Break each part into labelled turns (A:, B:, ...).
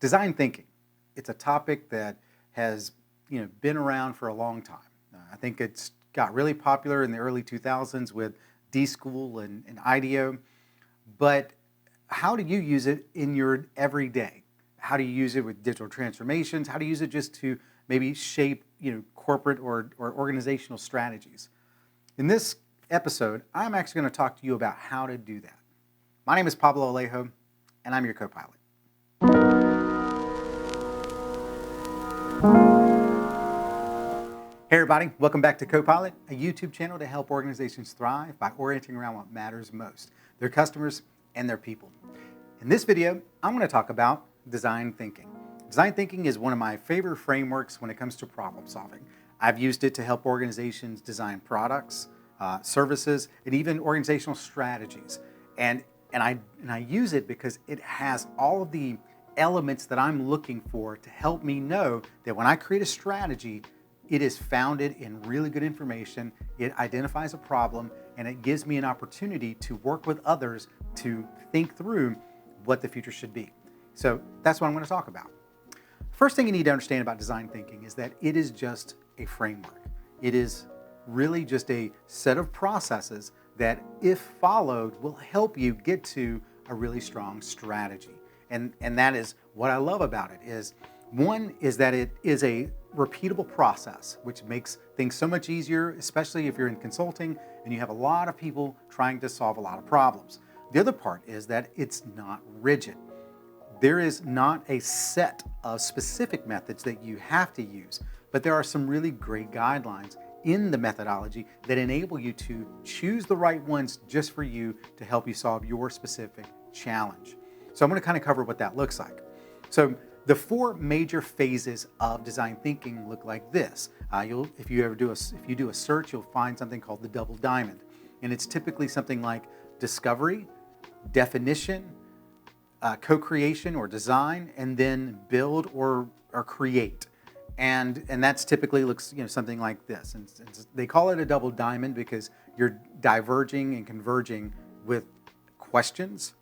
A: Design thinking. It's a topic that has been around for a long time. I think it's got really popular in the early 2000s with D-School and IDEO. But how do you use it in your everyday? How do you use it with digital transformations? How do you use it just to maybe shape corporate or organizational strategies? In this episode, I'm actually going to talk to you about how to do that. My name is Pablo Alejo, and I'm your co-pilot. Hey everybody, welcome back to Co-Pilot, a YouTube channel to help organizations thrive by orienting around what matters most, their customers and their people. In this video, I'm going to talk about design thinking. Design thinking is one of my favorite frameworks when it comes to problem solving. I've used it to help organizations design products, services, and even organizational strategies. And I use it because it has all of the elements that I'm looking for to help me know that when I create a strategy, it is founded in really good information, it identifies a problem, and it gives me an opportunity to work with others to think through what the future should be. So that's what I'm going to talk about. First thing you need to understand about design thinking is that it is just a framework. It is really just a set of processes that, if followed, will help you get to a really strong strategy. And that is what I love about it. One is that it is a repeatable process, which makes things so much easier, especially if you're in consulting and you have a lot of people trying to solve a lot of problems. The other part is that it's not rigid. There is not a set of specific methods that you have to use, but there are some really great guidelines in the methodology that enable you to choose the right ones just for you to help you solve your specific challenge. So I'm going to kind of cover what that looks like. So the four major phases of design thinking look like this. If you do a search, you'll find something called the double diamond, and it's typically something like discovery, definition, co-creation or design, and then build or create. And that's typically looks something like this. And they call it a double diamond because you're diverging and converging with questions,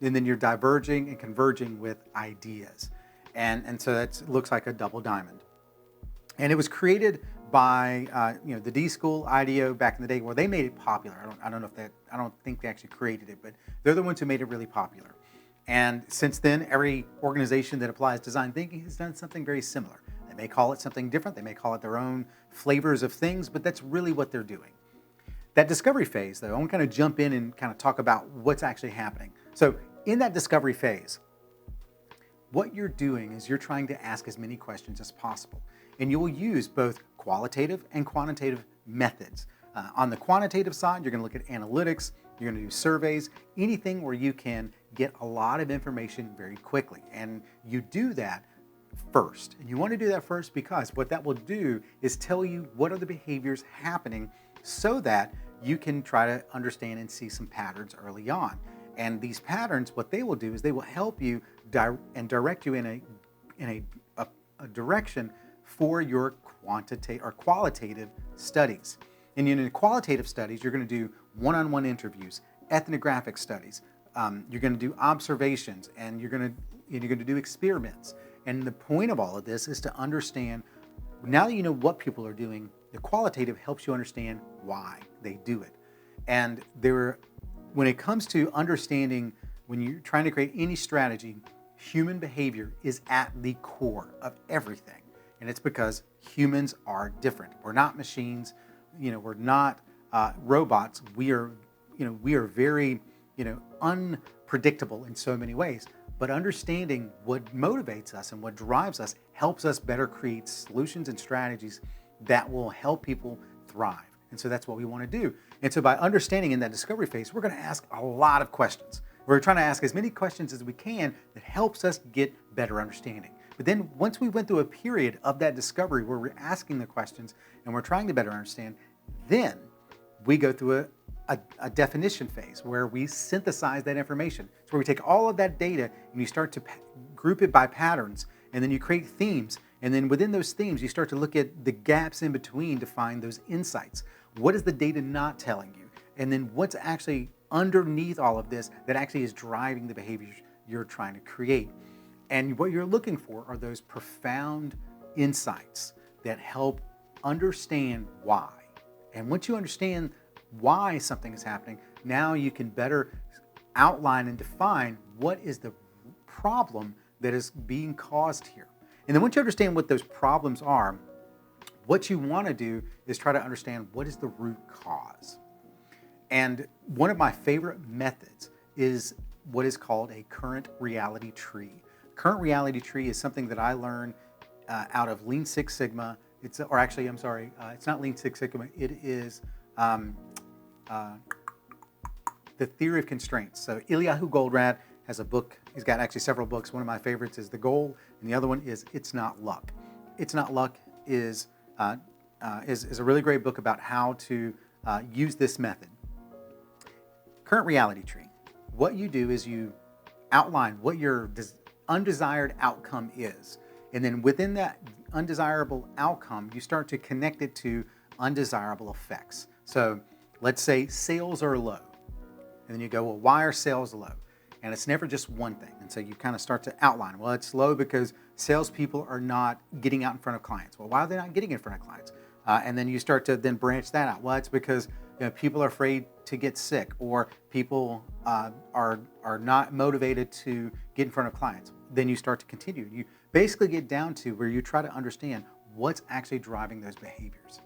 A: and then you're diverging and converging with ideas. And so that looks like a double diamond. And it was created by the D-School, IDEO back in the day, where they made it popular. I don't think they actually created it, but they're the ones who made it really popular. And since then, every organization that applies design thinking has done something very similar. They may call it something different. They may call it their own flavors of things, but that's really what they're doing. That discovery phase, though, I want to kind of jump in and kind of talk about what's actually happening. So in that discovery phase, what you're doing is you're trying to ask as many questions as possible. And you will use both qualitative and quantitative methods. On the quantitative side, you're going to look at analytics, you're going to do surveys, anything where you can get a lot of information very quickly. And you do that first. And you want to do that first because what that will do is tell you what are the behaviors happening so that you can try to understand and see some patterns early on. And these patterns, what they will do is they will help you and direct you in a direction for your qualitative studies. And in qualitative studies, you're going to do one-on-one interviews, ethnographic studies. You're going to do observations, and you're going to do experiments. And the point of all of this is to understand. Now that you know what people are doing, the qualitative helps you understand why they do it. And when it comes to understanding, when you're trying to create any strategy, human behavior is at the core of everything. And it's because humans are different. We're not machines. We're not robots. We are very, unpredictable in so many ways. But understanding what motivates us and what drives us helps us better create solutions and strategies that will help people thrive. And so that's what we want to do. And so by understanding in that discovery phase, we're going to ask a lot of questions. We're trying to ask as many questions as we can that helps us get better understanding. But then once we went through a period of that discovery where we're asking the questions and we're trying to better understand, then we go through a definition phase where we synthesize that information. It's where we take all of that data and you start to group it by patterns, and then you create themes. And then within those themes, you start to look at the gaps in between to find those insights. What is the data not telling you? And then what's actually underneath all of this that actually is driving the behaviors you're trying to create. And what you're looking for are those profound insights that help understand why. And once you understand why something is happening, now you can better outline and define what is the problem that is being caused here. And then once you understand what those problems are, what you want to do is try to understand what is the root cause. And one of my favorite methods is what is called a current reality tree. Current reality tree is something that I learned out of Lean Six Sigma. It's not Lean Six Sigma. It is the theory of constraints. So Eliyahu Goldratt has a book. He's got actually several books. One of my favorites is The Goal, and the other one is It's Not Luck. It's Not Luck is a really great book about how to use this method. Current reality tree. What you do is you outline what your undesired outcome is. And then within that undesirable outcome, you start to connect it to undesirable effects. So let's say sales are low. And then you go, well, why are sales low? And it's never just one thing. And so you kind of start to outline, well, it's low because salespeople are not getting out in front of clients. Well, why are they not getting in front of clients? And then you start to then branch that out. Well, it's because people are afraid to get sick, or people are not motivated to get in front of clients. Then you start to continue. You basically get down to where you try to understand what's actually driving those behaviors.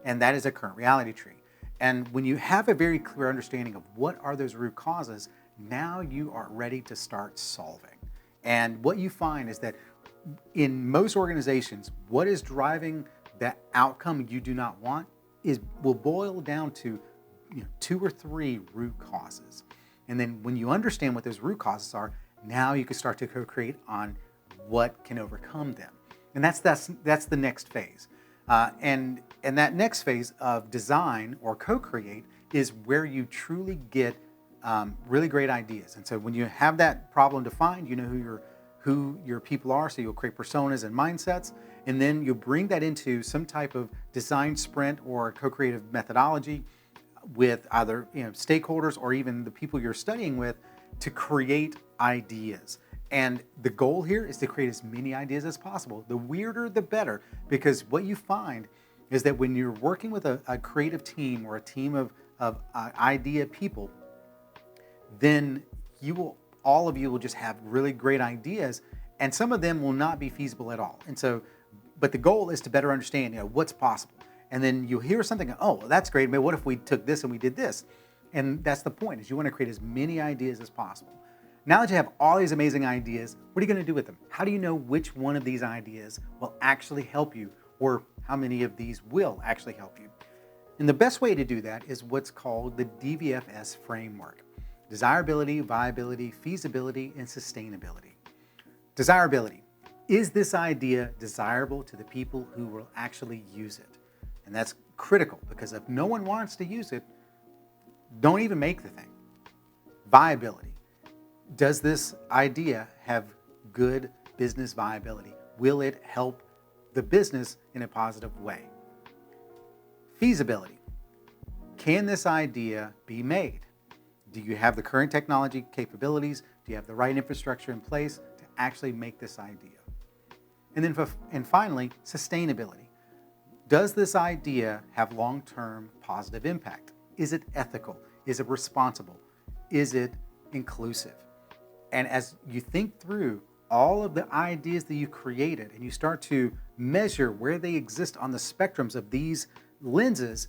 A: And that is a current reality tree. And when you have a very clear understanding of what are those root causes, now you are ready to start solving. And what you find is that in most organizations, what is driving that outcome you do not want will boil down to 2 or 3 root causes. And then when you understand what those root causes are, now you can start to co-create on what can overcome them. And that's the next phase. And that next phase of design or co-create is where you truly get really great ideas. And so when you have that problem defined, you know who your people are, so you'll create personas and mindsets, and then you'll bring that into some type of design sprint or co-creative methodology with either stakeholders or even the people you're studying with to create ideas. And the goal here is to create as many ideas as possible. The weirder, the better, because what you find is that when you're working with a creative team or a team of idea people, then all of you will just have really great ideas, and some of them will not be feasible at all. And so, but the goal is to better understand, what's possible. And then you'll hear something, oh, well, that's great, but what if we took this and we did this? And that's the point, is you want to create as many ideas as possible. Now that you have all these amazing ideas, what are you going to do with them? How do you know which one of these ideas will actually help you, or how many of these will actually help you? And the best way to do that is what's called the DVFS Framework. Desirability, viability, feasibility, and sustainability. Desirability. Is this idea desirable to the people who will actually use it? And that's critical, because if no one wants to use it, don't even make the thing. Viability. Does this idea have good business viability? Will it help the business in a positive way? Feasibility. Can this idea be made? Do you have the current technology capabilities? Do you have the right infrastructure in place to actually make this idea? And finally, sustainability. Does this idea have long-term positive impact? Is it ethical? Is it responsible? Is it inclusive? And as you think through all of the ideas that you created and you start to measure where they exist on the spectrums of these lenses,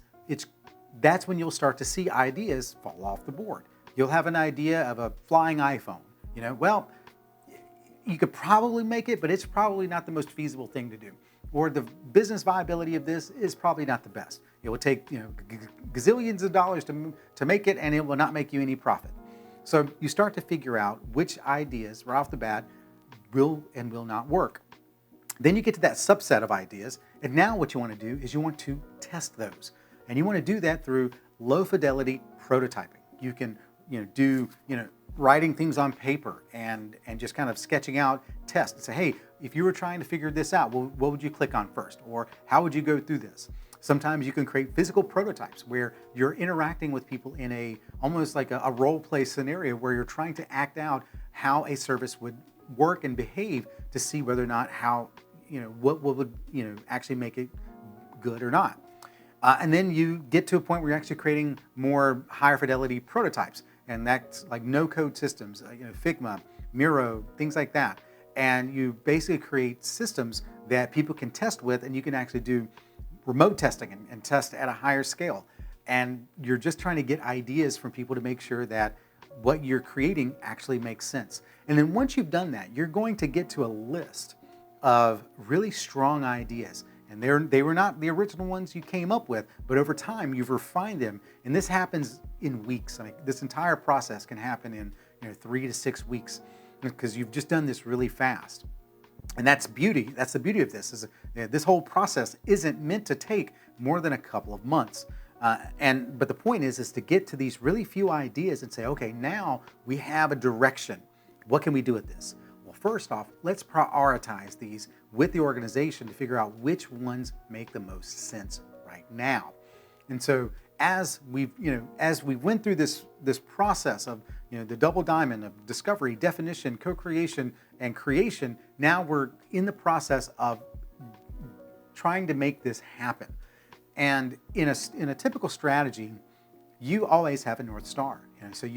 A: that's when you'll start to see ideas fall off the board. You'll have an idea of a flying iPhone. Well, you could probably make it, but it's probably not the most feasible thing to do. Or the business viability of this is probably not the best. It will take gazillions of dollars to make it, and it will not make you any profit. So you start to figure out which ideas right off the bat will and will not work. Then you get to that subset of ideas, and now what you want to do is you want to test those. And you want to do that through low fidelity prototyping. You can do writing things on paper and just kind of sketching out tests and say, hey, if you were trying to figure this out, well, what would you click on first? Or how would you go through this? Sometimes you can create physical prototypes where you're interacting with people in almost like a role play scenario where you're trying to act out how a service work and behave to see whether or not what would actually make it good or not. And then you get to a point where you're actually creating more higher fidelity prototypes, and that's like no-code systems, Figma, Miro, things like that. And you basically create systems that people can test with, and you can actually do remote testing and test at a higher scale. And you're just trying to get ideas from people to make sure that what you're creating actually makes sense. And then once you've done that, you're going to get to a list of really strong ideas. And they were not the original ones you came up with, but over time you've refined them. And this happens in weeks. Like this entire process can happen in 3 to 6 weeks because you've just done this really fast. And that's beauty. That's the beauty of this. This whole process isn't meant to take more than a couple of months. But the point is to get to these really few ideas and say, okay, now we have a direction. What can we do with this? Well, first off, let's prioritize these with the organization to figure out which ones make the most sense right now. And so as we went through this process of the double diamond of discovery, definition, co-creation, and creation, now we're in the process of trying to make this happen. And in a typical strategy, you always have a North Star. So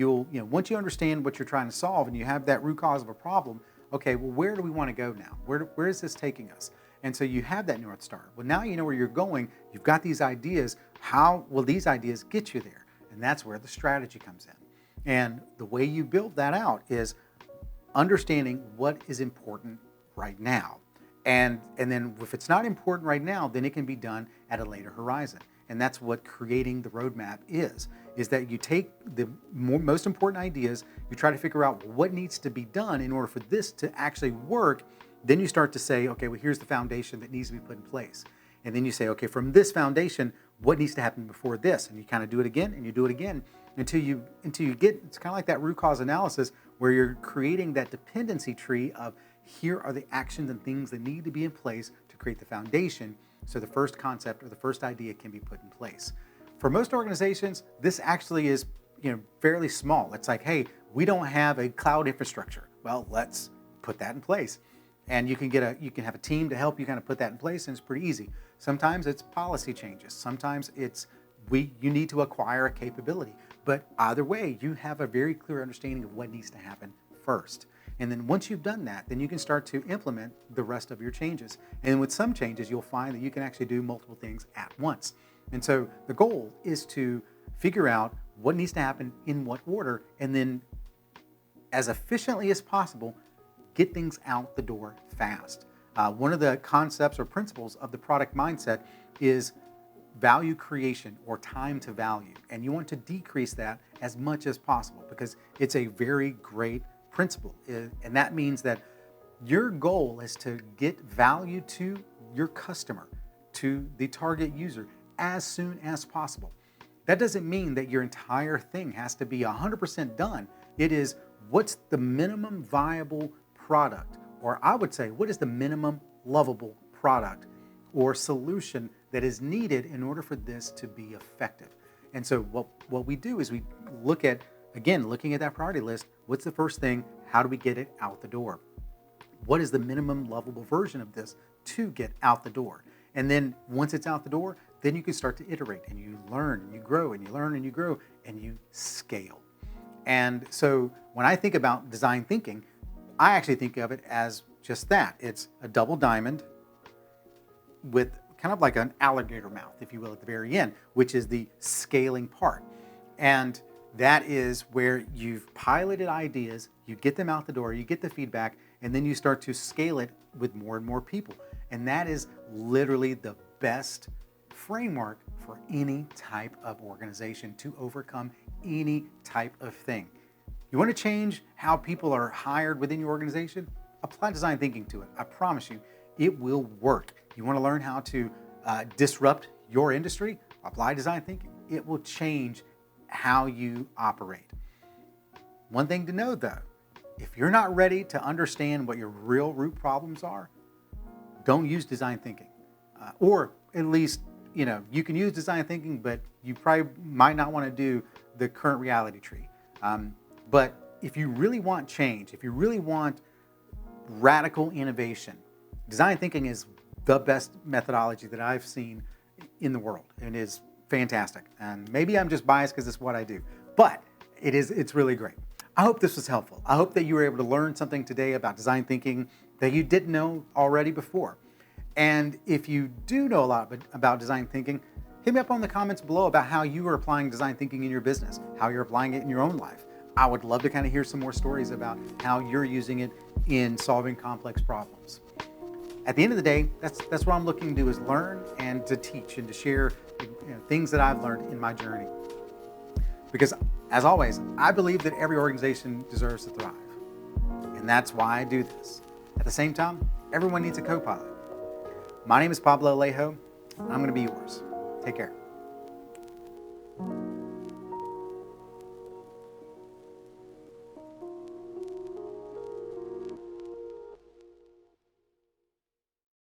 A: once you understand what you're trying to solve and you have that root cause of a problem, okay, well, where do we want to go now? Where is this taking us? And so you have that North Star. Well, now you know where you're going. You've got these ideas. How will these ideas get you there? And that's where the strategy comes in. And the way you build that out is understanding what is important right now. And then if it's not important right now, then it can be done at a later horizon. And that's what creating the roadmap is that you take the most important ideas, you try to figure out what needs to be done in order for this to actually work. Then you start to say, okay, well, here's the foundation that needs to be put in place. And then you say, okay, from this foundation, what needs to happen before this? And you kind of do it again and you do it again until you get, it's kind of like that root cause analysis where you're creating that dependency tree of here are the actions and things that need to be in place to create the foundation so the first concept or the first idea can be put in place. For most organizations, this actually is fairly small. It's like, hey, we don't have a cloud infrastructure. Well, let's put that in place. And you can have a team to help you kind of put that in place, and it's pretty easy. Sometimes it's policy changes. Sometimes it's you need to acquire a capability. But either way, you have a very clear understanding of what needs to happen first. And then once you've done that, then you can start to implement the rest of your changes. And with some changes, you'll find that you can actually do multiple things at once. And so the goal is to figure out what needs to happen in what order, and then as efficiently as possible, get things out the door fast. One of the concepts or principles of the product mindset is value creation or time to value. And you want to decrease that as much as possible because it's a very great principle. And that means that your goal is to get value to your customer, to the target user as soon as possible. That doesn't mean that your entire thing has to be 100% done. It is what's the minimum viable product, or I would say, what is the minimum lovable product or solution that is needed in order for this to be effective. And so what we do is we look at, again, looking at that priority list, what's the first thing? How do we get it out the door? What is the minimum lovable version of this to get out the door? And then once it's out the door, then you can start to iterate and you learn and you grow and you learn and you grow and you scale. And so when I think about design thinking, I actually think of it as just that. It's a double diamond with kind of like an alligator mouth, if you will, at the very end, which is the scaling part. And that is where you've piloted ideas, you get them out the door, you get the feedback, and then you start to scale it with more and more people. And that is literally the best framework for any type of organization to overcome any type of thing. You want to change how people are hired within your organization? Apply design thinking to it. I promise you, it will work. You want to learn how to disrupt your industry? Apply design thinking. It will change how you operate. One thing to know though, if you're not ready to understand what your real root problems are, don't use design thinking. Or at least, you can use design thinking, but you probably might not want to do the current reality tree. But if you really want change, if you really want radical innovation. Design thinking is the best methodology that I've seen in the world. It is fantastic. And maybe I'm just biased because it's what I do, but it's really great. I hope this was helpful. I hope that you were able to learn something today about design thinking that you didn't know already before. And if you do know a lot about design thinking, hit me up on the comments below about how you are applying design thinking in your business, how you're applying it in your own life. I would love to kind of hear some more stories about how you're using it in solving complex problems. At the end of the day, that's what I'm looking to do, is learn and to teach and to share things that I've learned in my journey. Because as always, I believe that every organization deserves to thrive. And that's why I do this. At the same time, everyone needs a co-pilot. My name is Pablo Alejo. I'm going to be yours. Take care.